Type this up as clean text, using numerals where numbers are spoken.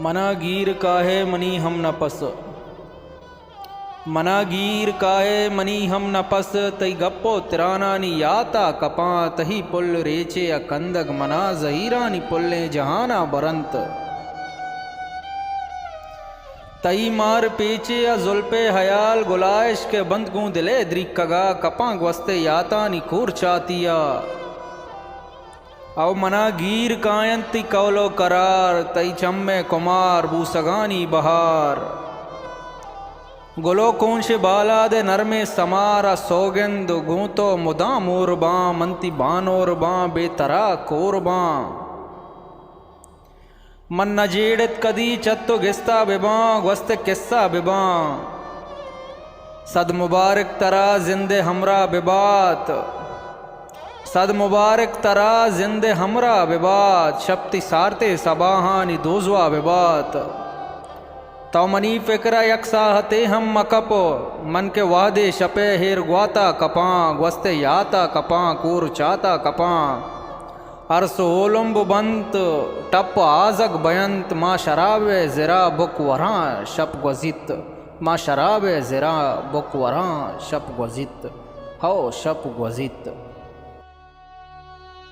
मना गीर काहे मनी हम न पस। मना गीर काहे मनी हम न पस। तई गप्पो तिरानानी याता कपा। तही पुल रेचे अकंदग मना जहीरानी पुल्ले जहाना बरंत। तई मार पेचे या जुल्पे हयाल गुलाइश के बंद गूं दिले द्रिकगा कपा ग्वस्ते यातानी खूर चातिया। अव मना गीर कायंती कौलो करार। तई चम्मे कुमार बूसगानी बहार। गुलो कौंश बाला दे नरमे समारा सौगंद गूंतो मुदा मोरबा। मंती बानोरबा बेतरा कोरबा। मन न जेड़त कदी चत्तो गिस्ता बिबा ग्वस्ते किस्सा बिबा। सद मुबारक तरा जिंदे हमरा बिबात। सद मुबारक तरा जिंदे हमरा बिबात। शप्ति सारते सबाहानी दोजवा बिबात। तो मनी फिक्र यकसाहते हम मकपो। मन के वादे शपे हेर ग्वाता कपा। ग्वस्ते याता कपा कूर चाता कपा। अरस ओलुम्ब बंत टप आजक बयंत। माँ शराबे ज़रा बुक वरां शप ग्वजित। माँ शराबे ज़रा बुक वरां शप ग्वजित। हो शप ग्वजित।